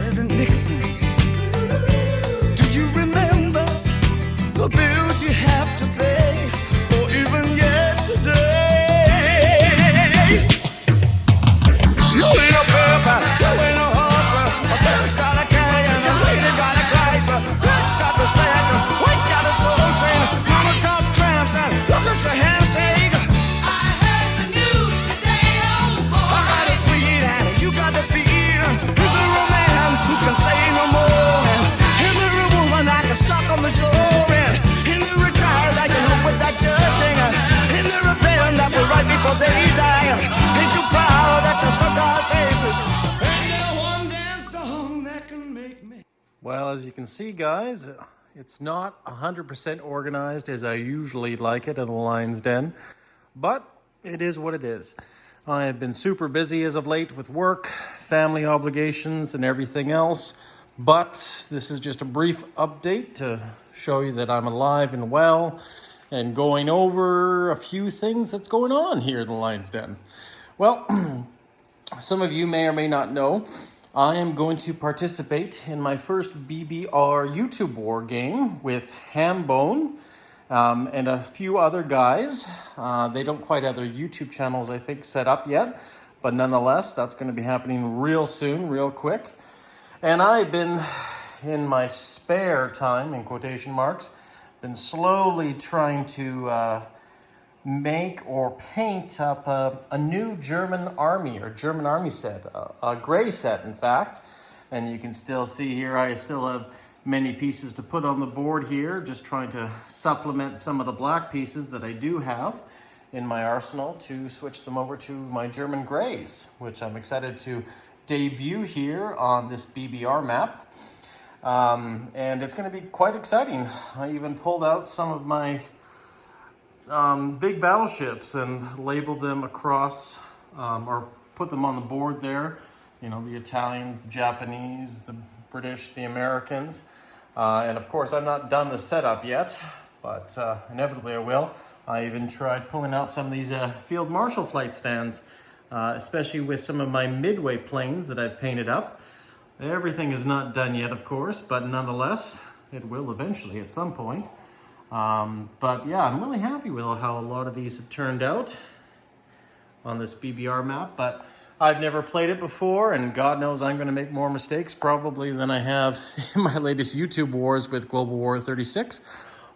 President Nixon. Do you remember the bills you have to pay, or even yesterday? You ain't a purple, you ain't a horse, a pimp's got a canyon, a lady got a Chrysler, Rick's got the Stanton, White's got a soul train, Mama's got cramps, and look at your handshake. I heard the news today, oh boy. I got a sweet hand, and you got the feel. You're the man who can say no more. And the real woman I can suck on the jaw. And the retired I can help with that judging. And the rebellion that will right before they die. Ain't you proud that you stuck our faces? Ain't there one dance song that can make me? Well, as you can see, guys, it's not 100% organized as I usually like it in the Lion's Den, but it is what it is. I have been super busy as of late with work, family obligations, and everything else, but this is just a brief update to show you that I'm alive and well and going over a few things that's going on here in the Lion's Den. Well, some of you may or may not know, I am going to participate in my first BBR YouTube War game with Hambone and a few other guys. They don't quite have their YouTube channels, I think, set up yet, but nonetheless, that's going to be happening real soon, real quick. And I've been, in my spare time, in quotation marks, been slowly trying to make or paint up a new German army set, a gray set in fact. And you can still see here I still have many pieces to put on the board here, just trying to supplement some of the black pieces that I do have in my arsenal to switch them over to my German grays, which I'm excited to debut here on this BBR map. And it's going to be quite exciting. I even pulled out some of my big battleships and labeled them across or put them on the board there. You know, the Italians, the Japanese, the British, the Americans. And of course, I'm not done the setup yet, but inevitably I will. I even tried pulling out some of these Field Marshal flight stands, especially with some of my Midway planes that I've painted up. Everything is not done yet, of course, but nonetheless, it will eventually at some point. But yeah, I'm really happy with how a lot of these have turned out on this BBR map, but I've never played it before, and God knows I'm going to make more mistakes probably than I have in my latest YouTube wars with Global War 36.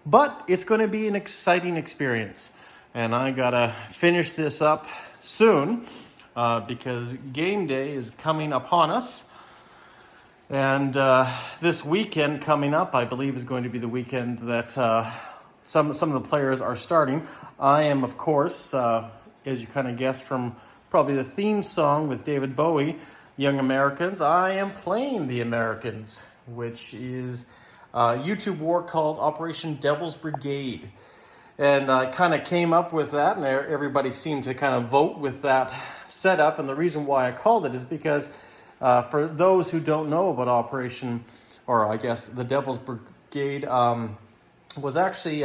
But it's going to be an exciting experience, and I gotta finish this up soon because game day is coming upon us. And this weekend coming up, I believe, is going to be the weekend that some of the players are starting. I am, of course, as you kind of guessed from probably the theme song with David Bowie, Young Americans, I am playing the Americans, which is a YouTube war called Operation Devil's Brigade. And I kind of came up with that, and everybody seemed to kind of vote with that setup. And the reason why I called it is because for those who don't know about Operation, or I guess the Devil's Brigade, was actually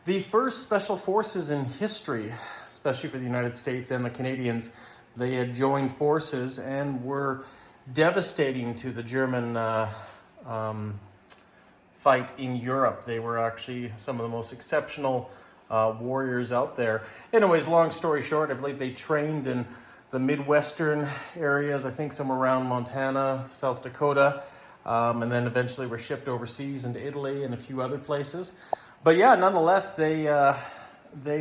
the first special forces in history, especially for the United States and the Canadians. They had joined forces and were devastating to the German fight in Europe. They were actually some of the most exceptional warriors out there. Anyways, long story short, I believe they trained in the Midwestern areas, I think somewhere around Montana, South Dakota, and then eventually were shipped overseas into Italy and a few other places. But yeah, nonetheless, they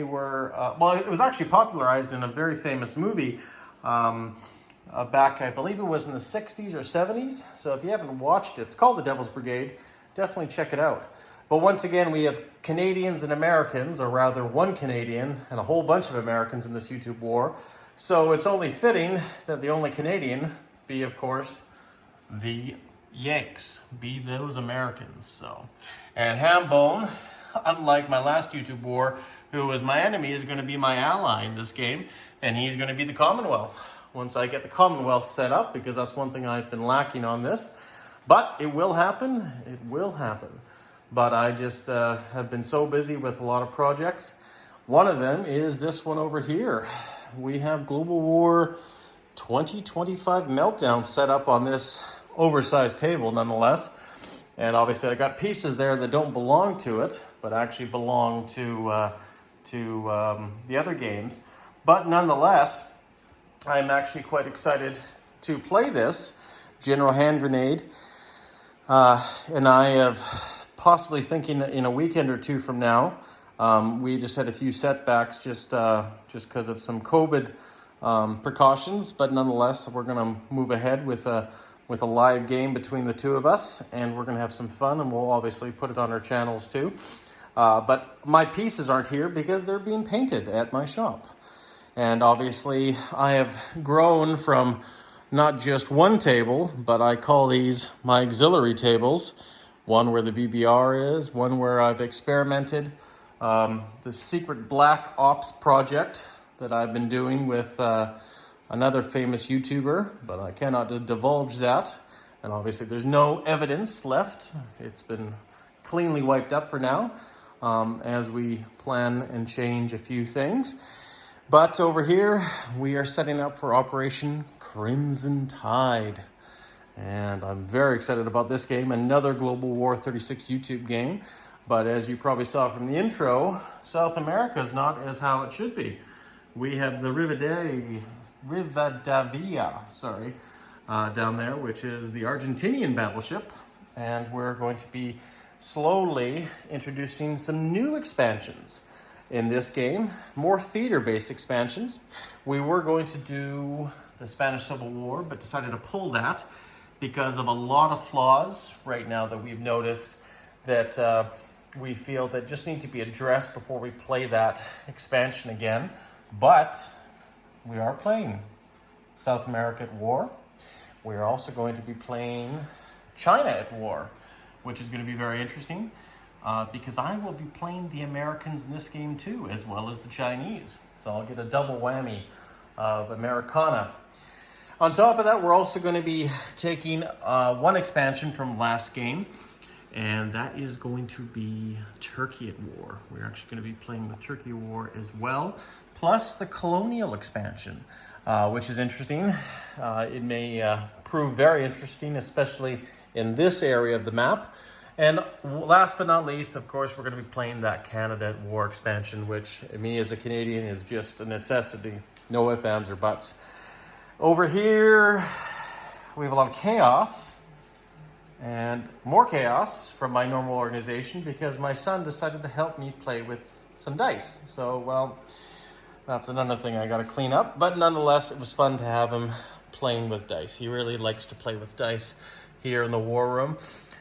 were, well, it was actually popularized in a very famous movie back, I believe it was in the 60s or 70s. So if you haven't watched it, it's called The Devil's Brigade. Definitely check it out. But once again, we have Canadians and Americans, or rather one Canadian and a whole bunch of Americans in this YouTube war. So it's only fitting that the only Canadian be, of course, the Yanks, be those Americans. So, and Hambone, unlike my last YouTube war, who was my enemy, is going to be my ally in this game, and he's going to be the Commonwealth once I get the Commonwealth set up, because that's one thing I've been lacking on this. But it will happen. It will happen. But I just have been so busy with a lot of projects. One of them is this one over here. We have Global War 2025 Meltdown set up on this oversized table nonetheless. And obviously I got pieces there that don't belong to it, but actually belong to the other games. But nonetheless, I'm actually quite excited to play this General Hand Grenade. And I have possibly thinking in a weekend or two from now. We just had a few setbacks just because of some COVID precautions, but nonetheless, we're going to move ahead with a live game between the two of us, and we're going to have some fun, and we'll obviously put it on our channels too. But my pieces aren't here because they're being painted at my shop. And obviously, I have grown from not just one table, but I call these my auxiliary tables. One where the BBR is, one where I've experimented. The secret Black Ops project that I've been doing with another famous YouTuber, but I cannot divulge that. And obviously there's no evidence left. It's been cleanly wiped up for now, as we plan and change a few things. But over here, we are setting up for Operation Crimson Tide. And I'm very excited about this game, another Global War 36 YouTube game. But as you probably saw from the intro, South America is not as how it should be. We have the Rivadavia, down there, which is the Argentinian battleship. And we're going to be slowly introducing some new expansions in this game, more theater-based expansions. We were going to do the Spanish Civil War, but decided to pull that because of a lot of flaws right now that we've noticed that we feel that just need to be addressed before we play that expansion again. But we are playing South America at war. We're also going to be playing China at war, which is going to be very interesting because I will be playing the Americans in this game too, as well as the Chinese. So I'll get a double whammy of Americana. On top of that, we're also going to be taking one expansion from last game, and that is going to be Turkey at war. We're actually going to be playing the Turkey war as well, plus the Colonial expansion, which is interesting. It may prove very interesting, especially in this area of the map. And last but not least, of course, we're going to be playing that Canada at war expansion, which me as a Canadian is just a necessity. No ifs, ands, or buts. Over here, we have a lot of chaos and more chaos from my normal organization because my son decided to help me play with some dice. So, well, that's another thing I got to clean up. But nonetheless, it was fun to have him playing with dice. He really likes to play with dice here in the war room.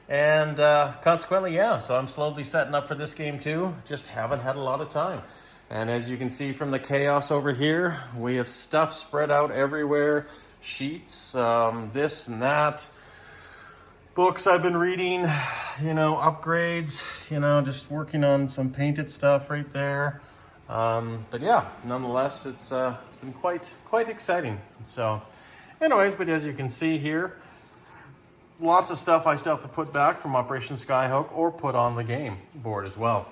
And consequently, yeah, so I'm slowly setting up for this game too. Just haven't had a lot of time. And as you can see from the chaos over here, we have stuff spread out everywhere. Sheets, this and that. Books I've been reading, upgrades, just working on some painted stuff right there. But yeah, nonetheless, it's been quite exciting. So anyways, but as you can see here, lots of stuff I still have to put back from Operation Skyhook or put on the game board as well.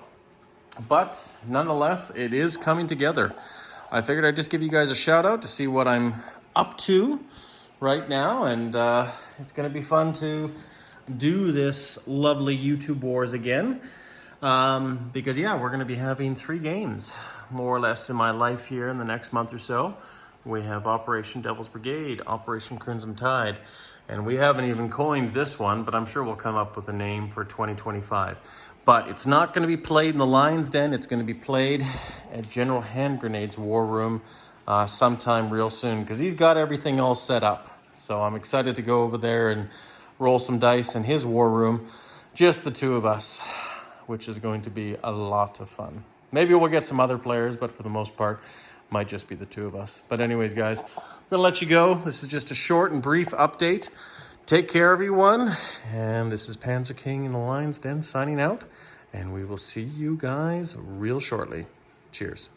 But nonetheless, it is coming together. I figured I'd just give you guys a shout out to see what I'm up to right now. And it's going to be fun to do this lovely YouTube Wars again. Because, yeah, we're going to be having 3 games, more or less, in my life here in the next month or so. We have Operation Devil's Brigade, Operation Crimson Tide. And we haven't even coined this one, but I'm sure we'll come up with a name for 2025. But it's not going to be played in the Lion's Den. It's going to be played at General Hand Grenade's War Room sometime real soon because he's got everything all set up. So I'm excited to go over there and roll some dice in his war room. Just the two of us, which is going to be a lot of fun. Maybe we'll get some other players, but for the most part, might just be the two of us. But anyways, guys, I'm going to let you go. This is just a short and brief update. Take care, everyone. And this is Panzer King in the Lion's Den signing out. And we will see you guys real shortly. Cheers.